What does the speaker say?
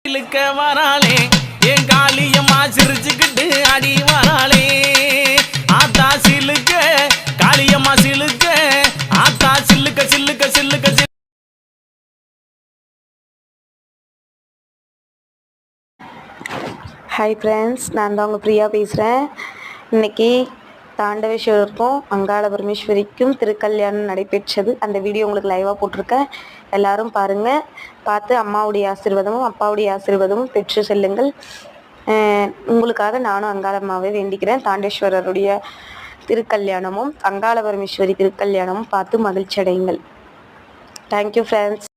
இழுக்க வராளே என் காளியம்மா சிரிச்சுக்கிட்டு அடி வராளே ஆத்தா சிலுக்க காளியம்மா சிலுக்க ஆத்தா சில்லுக்க சில்லுக்க சில்லுக்க ஹாய் ஃப்ரெண்ட்ஸ், நான் தான் உங்கள் பிரியா பேசுகிறேன். இன்றைக்கி தாண்டவேஸ்வரருக்கும் அங்காள பரமேஸ்வரிக்கும் திருக்கல்யாணம் நடைபெற்றது. அந்த வீடியோ உங்களுக்கு லைவாக போட்டிருக்கேன். எல்லோரும் பாருங்கள். பார்த்து அம்மாவுடைய ஆசீர்வாதமும் அப்பாவுடைய ஆசீர்வாதமும் பெற்று செல்லுங்கள். உங்களுக்காக நானும் அங்காளம்மாவை வேண்டிக்கிறேன். தாண்டேஸ்வரருடைய திருக்கல்யாணமும் அங்காள பரமேஸ்வரி திருக்கல்யாணமும் பார்த்து மகிழ்ச்சி அடையுங்கள். Thank you friends.